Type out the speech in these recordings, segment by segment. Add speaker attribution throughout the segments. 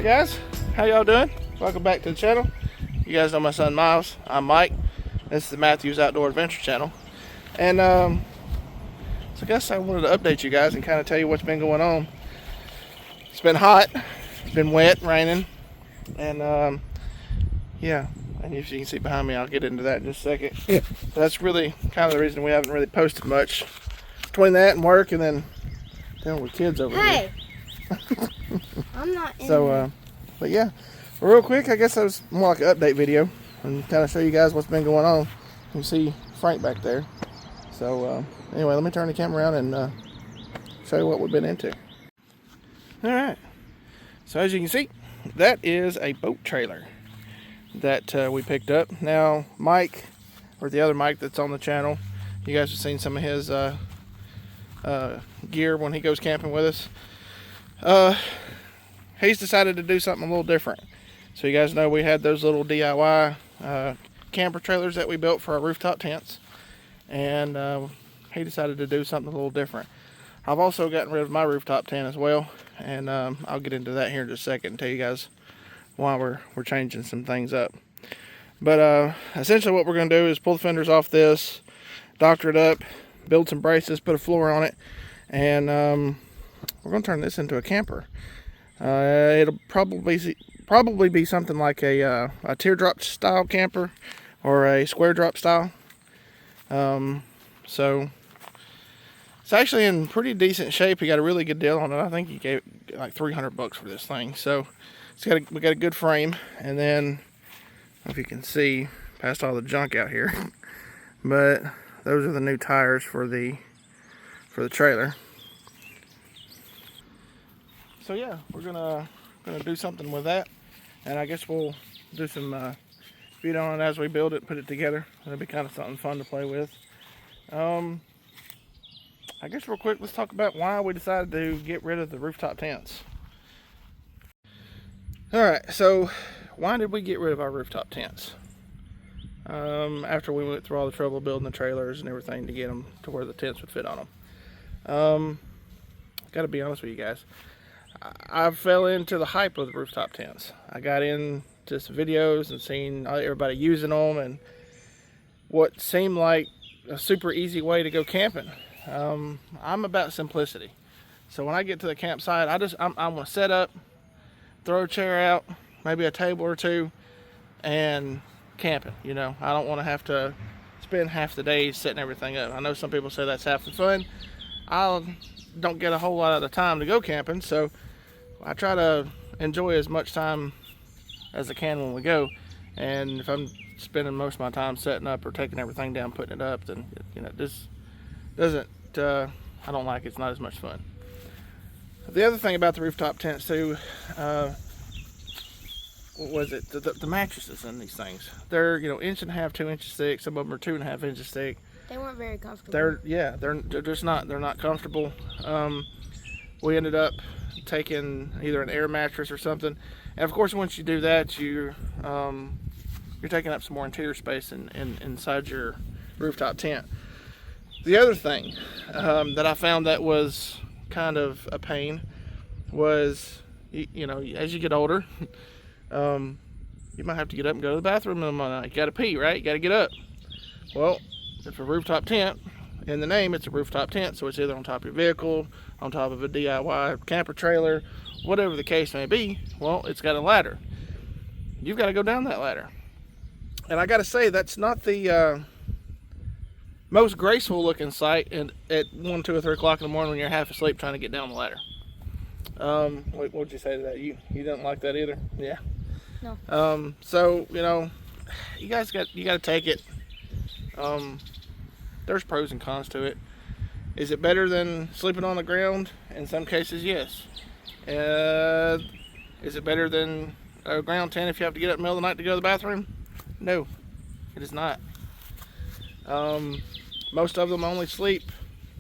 Speaker 1: guys, how y'all doing? Welcome back to the channel. You guys know my son Miles. I'm Mike. This is the Matthews Outdoor Adventure channel. And so I guess I wanted to update you guys and kind of tell you what's been going on. It's been hot, it's been wet, raining, and yeah, and as you can see behind me, I'll get into that in just a second. Yeah. So that's really kind of the reason we haven't really posted much. Between that and work and then dealing with kids over here.
Speaker 2: I'm not in
Speaker 1: So, but yeah, real quick, I guess that was more like an update video and kind of show you guys what's been going on. You can see Frank back there. So, anyway, let me turn the camera around and show you what we've been into. Alright, so as you can see, that is a boat trailer that we picked up. Now, Mike, or the other Mike that's on the channel, you guys have seen some of his gear when he goes camping with us. He's decided to do something a little different. So you guys know we had those little DIY camper trailers that we built for our rooftop tents, and he decided to do something a little different. I've also gotten rid of my rooftop tent as well, and I'll get into that here in just a second and tell you guys why we're changing some things up. But essentially what we're going to do is pull the fenders off this, doctor it up, build some braces, put a floor on it, and we're going to turn this into a camper. It'll probably be something like a teardrop style camper or a square drop style. So it's actually in pretty decent shape. He got a really good deal on it. I think he gave like $300 for this thing. So we got a good frame, and then I don't know if you can see past all the junk out here, but those are the new tires for the trailer. So yeah, we're gonna do something with that, and I guess we'll do some video on it as we build it, put it together. It'll be kind of something fun to play with. I guess real quick, let's talk about why we decided to get rid of the rooftop tents. Alright, so why did we get rid of our rooftop tents? After we went through all the trouble building the trailers and everything to get them to where the tents would fit on them. Gotta be honest with you guys, I fell into the hype of the rooftop tents. I got into some videos and seen everybody using them and what seemed like a super easy way to go camping. I'm about simplicity. So when I get to the campsite, I'm gonna set up, throw a chair out, maybe a table or two, and camping. You know, I don't want to have to spend half the day setting everything up. I know some people say that's half the fun. I don't get a whole lot of the time to go camping, so I try to enjoy as much time as I can when we go. And if I'm spending most of my time setting up or taking everything down, putting it up, then you know, this doesn't. I don't like it. It's not as much fun. The other thing about the rooftop tents too, what was it? The mattresses in these things. They're 1.5 inches, 2 inches thick. Some of them are 2.5 inches thick.
Speaker 2: They weren't very comfortable.
Speaker 1: They're just not. They're not comfortable. We ended up taking either an air mattress or something, and of course, once you do that, you're taking up some more interior space inside your rooftop tent. The other thing that I found that was kind of a pain was, as you get older, you might have to get up and go to the bathroom in the morning. You gotta pee, right? You gotta get up. Well, it's a rooftop tent. In the name, it's a rooftop tent, so it's either on top of your vehicle, on top of a DIY camper trailer, whatever the case may be. Well, it's got a ladder. You've got to go down that ladder. And I got to say, that's not the most graceful looking sight at 1, 2, or 3 o'clock in the morning when you're half asleep trying to get down the ladder. What would you say to that? You don't like that either? Yeah.
Speaker 2: No.
Speaker 1: So you guys got to take it. There's pros and cons to it. Is it better than sleeping on the ground? In some cases, yes. Is it better than a ground tent if you have to get up in the middle of the night to go to the bathroom? No, it is not. Most of them only sleep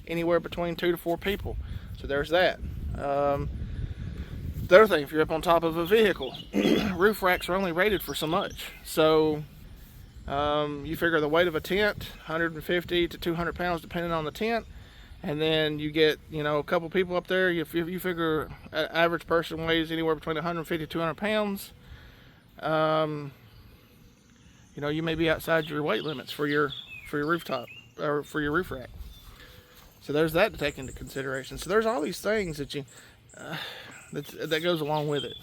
Speaker 1: anywhere between 2 to 4 people. So there's that. The other thing, if you're up on top of a vehicle, roof racks are only rated for so much. So you figure the weight of a tent, 150 to 200 pounds depending on the tent, and then you get, you know, a couple people up there. You figure an average person weighs anywhere between 150 to 200 pounds. You know, you may be outside your weight limits for your rooftop or for your roof rack. So there's that to take into consideration. So there's all these things that you that goes along with it.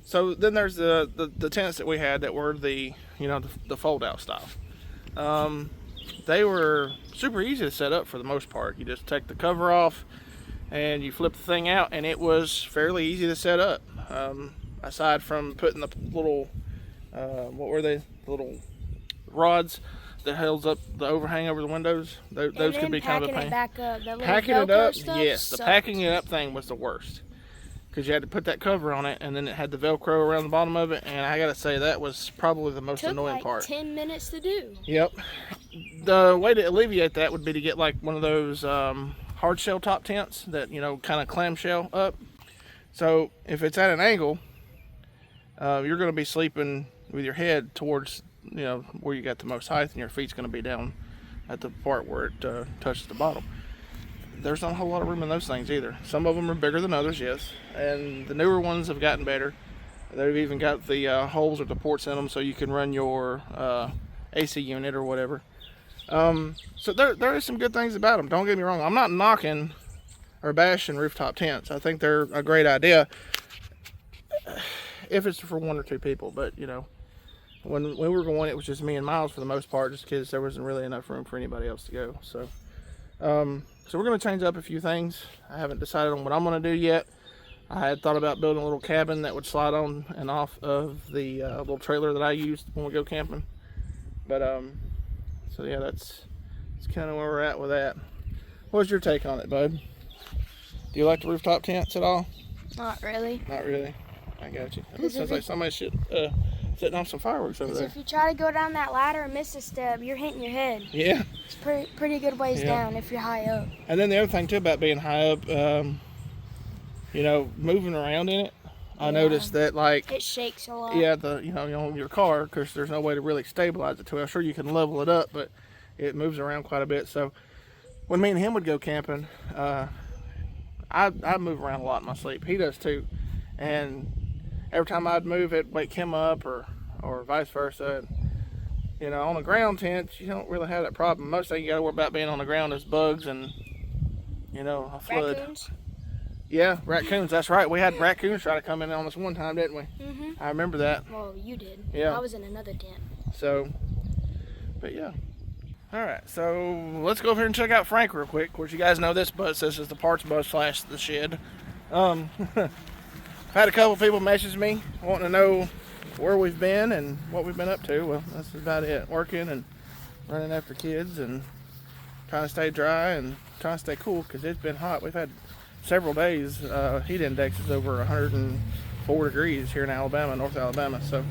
Speaker 1: So then there's the tents that we had that were the, you know, the fold out style. They were super easy to set up for the most part. You just take the cover off and you flip the thing out, and it was fairly easy to set up. Aside from putting the little, what were they? The little rods that holds up the overhang over the windows. Those could be kind of a pain. Packing it up, yes. The packing it up thing was the worst, because you had to put that cover on it, and then it had the Velcro around the bottom of it, and I gotta say that was probably the most annoying part.
Speaker 2: Took like 10 minutes to do.
Speaker 1: Yep. The way to alleviate that would be to get like one of those hard shell top tents that, you know, kind of clamshell up. So if it's at an angle, you're going to be sleeping with your head towards, you know, where you got the most height, and your feet's going to be down at the part where it touches the bottom. There's not a whole lot of room in those things either. Some of them are bigger than others, yes, and the newer ones have gotten better. They've even got the holes or the ports in them so you can run your AC unit or whatever. So there is some good things about them. Don't get me wrong. I'm not knocking or bashing rooftop tents. I think they're a great idea if it's for one or two people. But, you know, when we were going, it was just me and Miles for the most part, just because there wasn't really enough room for anybody else to go. So we're going to change up a few things. I haven't decided on what I'm going to do yet. I had thought about building a little cabin that would slide on and off of the little trailer that I used when we go camping. But so yeah, that's kind of where we're at with that. What's your take on it, bud? Do you like the rooftop tents at all?
Speaker 2: Not really.
Speaker 1: Not really. I got you. It sounds like somebody should setting off some fireworks over there.
Speaker 2: If you try to go down that ladder and miss a step, you're hitting your head.
Speaker 1: Yeah.
Speaker 2: It's pretty good ways down if you're high up.
Speaker 1: And then the other thing too about being high up, you know, moving around in it. I noticed that, like,
Speaker 2: it shakes a lot.
Speaker 1: Yeah, you know your car, because there's no way to really stabilize it to it. I'm sure you can level it up, but it moves around quite a bit. So when me and him would go camping, I move around a lot in my sleep. He does too, and every time I'd move, it'd wake him up, or vice versa. And, you know, on a ground tent, you don't really have that problem. Most thing you got to worry about being on the ground is bugs and, you know, a flood.
Speaker 2: Raccoons?
Speaker 1: Yeah, raccoons. That's right. We had raccoons try to come in on us one time, didn't we?
Speaker 2: Mhm.
Speaker 1: I remember that.
Speaker 2: Well, you did.
Speaker 1: Yeah.
Speaker 2: I was in another tent.
Speaker 1: So, but yeah. All right. So let's go over here and check out Frank real quick. Of course, you guys know this bus. This is the parts bus / the shed. I've had a couple people message me wanting to know where we've been and what we've been up to. Well, that's about it. Working and running after kids and trying to stay dry and trying to stay cool, because it's been hot. We've had several days. Heat index is over 104 degrees here in Alabama, North Alabama. So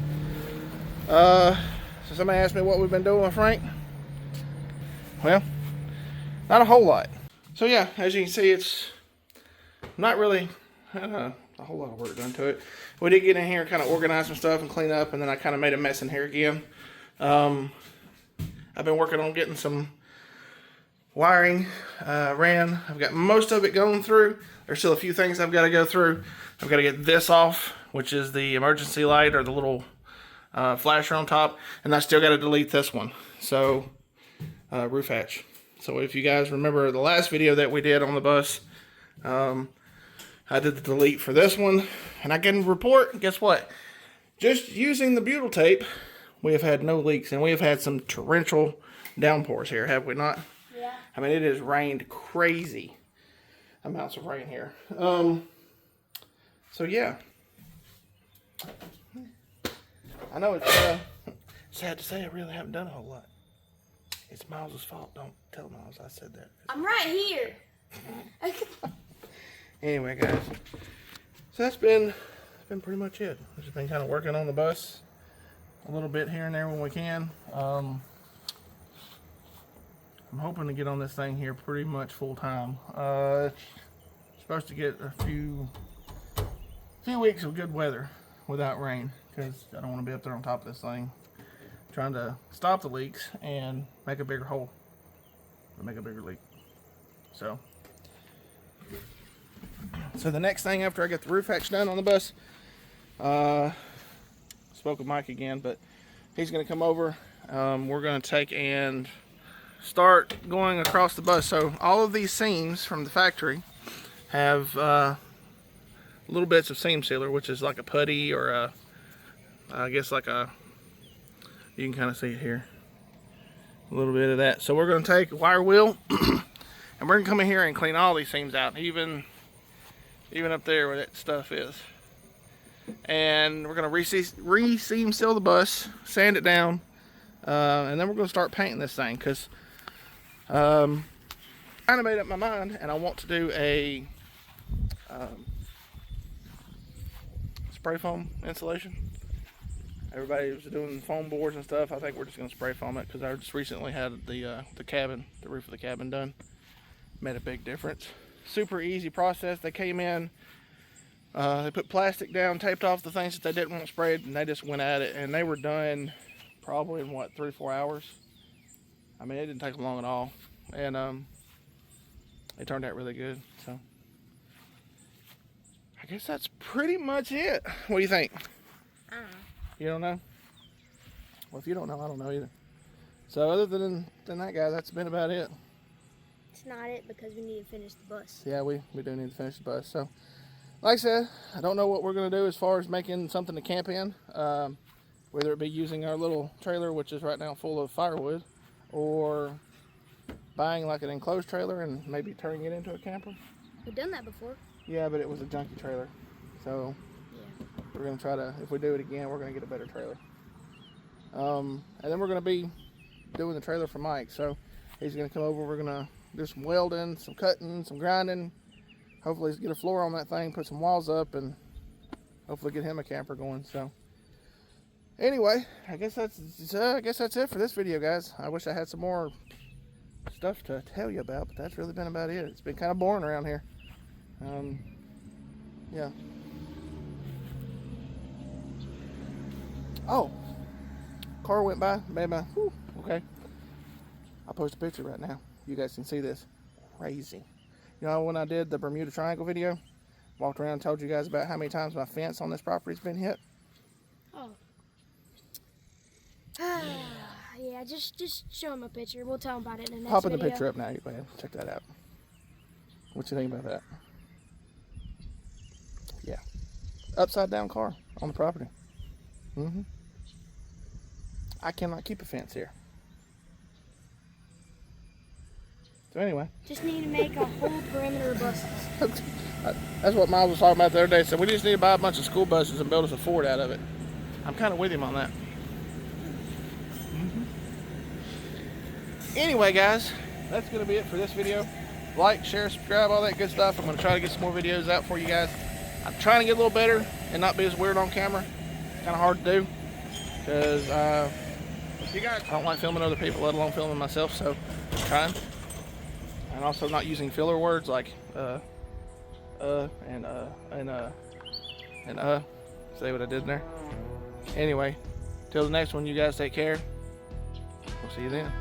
Speaker 1: somebody asked me what we've been doing, Frank. Well, not a whole lot. So yeah, as you can see, it's not really a whole lot of work done to it. We did get in here and kind of organize some stuff and clean up, and then I kind of made a mess in here again. I've been working on getting some wiring ran. I've got most of it going through. There's still a few things I've got to go through. I've got to get this off, which is the emergency light or the little flasher on top, and I still got to delete this one. So roof hatch. So if you guys remember the last video that we did on the bus, I did the delete for this one, and I can report, guess what? Just using the butyl tape, we have had no leaks, and we have had some torrential downpours here, have we not?
Speaker 2: Yeah.
Speaker 1: I mean, it has rained crazy amounts of rain here. So yeah. I know it's sad to say I really haven't done a whole lot. It's Miles' fault. Don't tell Miles I said that.
Speaker 2: I'm right here.
Speaker 1: Anyway, guys. So that's been pretty much it. I've just been kind of working on the bus a little bit here and there when we can. I'm hoping to get on this thing here pretty much full time. Supposed to get a few weeks of good weather without rain, because I don't want to be up there on top of this thing trying to stop the leaks and make a bigger hole. to make a bigger leak. So the next thing after I get the roof hatch done on the bus, spoke with Mike again, but he's going to come over. We're going to take and start going across the bus. So all of these seams from the factory have little bits of seam sealer, which is like a putty or a, I guess like a, you can kind of see it here, a little bit of that. So we're going to take a wire wheel and we're going to come in here and clean all these seams out, even up there where that stuff is. And we're going to re-seam seal the bus, sand it down, and then we're going to start painting this thing, because I kind of made up my mind and I want to do a spray foam insulation. Everybody was doing foam boards and stuff. I think we're just going to spray foam it, because I just recently had the roof of the cabin done. Made a big difference. Super easy process. They came in, they put plastic down, taped off the things that they didn't want sprayed, and they just went at it, and they were done probably in what, 3 or 4 hours. I mean, it didn't take them long at all, and it turned out really good. So I guess that's pretty much it. What do you think? You don't know? Well, if you don't know, I don't know either. So other than that, guy, that's been about it.
Speaker 2: It's not it, because we need to finish the bus.
Speaker 1: Yeah, we do need to finish the bus. So like I said, I don't know what we're going to do as far as making something to camp in. Whether it be using our little trailer, which is right now full of firewood, or buying like an enclosed trailer and maybe turning it into a camper.
Speaker 2: We've done that before.
Speaker 1: Yeah, but it was a junky trailer. So
Speaker 2: yeah,
Speaker 1: we're going to try to, if we do it again, we're going to get a better trailer. And then we're going to be doing the trailer for Mike. So he's going to come over. We're going to do some welding, some cutting, some grinding. Hopefully get a floor on that thing, put some walls up, and hopefully get him a camper going. So anyway, I guess that's it for this video, guys. I wish I had some more stuff to tell you about, but that's really been about it. It's been kind of boring around here. Yeah. Oh, car went by. Whew, okay. I'll post a picture right now. You guys can see this. Crazy. You know, when I did the Bermuda Triangle video, walked around and told you guys about how many times my fence on this property's been hit.
Speaker 2: Oh. Yeah, just show him a picture. We'll tell him about it in the next
Speaker 1: Popping
Speaker 2: video.
Speaker 1: the picture up now. You go ahead, check that out. What you think about that? Yeah. Upside down car on the property. I cannot keep a fence here. So anyway.
Speaker 2: Just need to make a whole perimeter of buses.
Speaker 1: That's what Miles was talking about the other day. So we just need to buy a bunch of school buses and build us a fort out of it. I'm kind of with him on that. Anyway, guys, that's going to be it for this video. Like, share, subscribe, all that good stuff. I'm going to try to get some more videos out for you guys. I'm trying to get a little better and not be as weird on camera. It's kind of hard to do because you guys, I don't like filming other people, let alone filming myself. So I'm trying. And also not using filler words like and see what I did there? Anyway, till the next one, you guys take care. We'll see you then.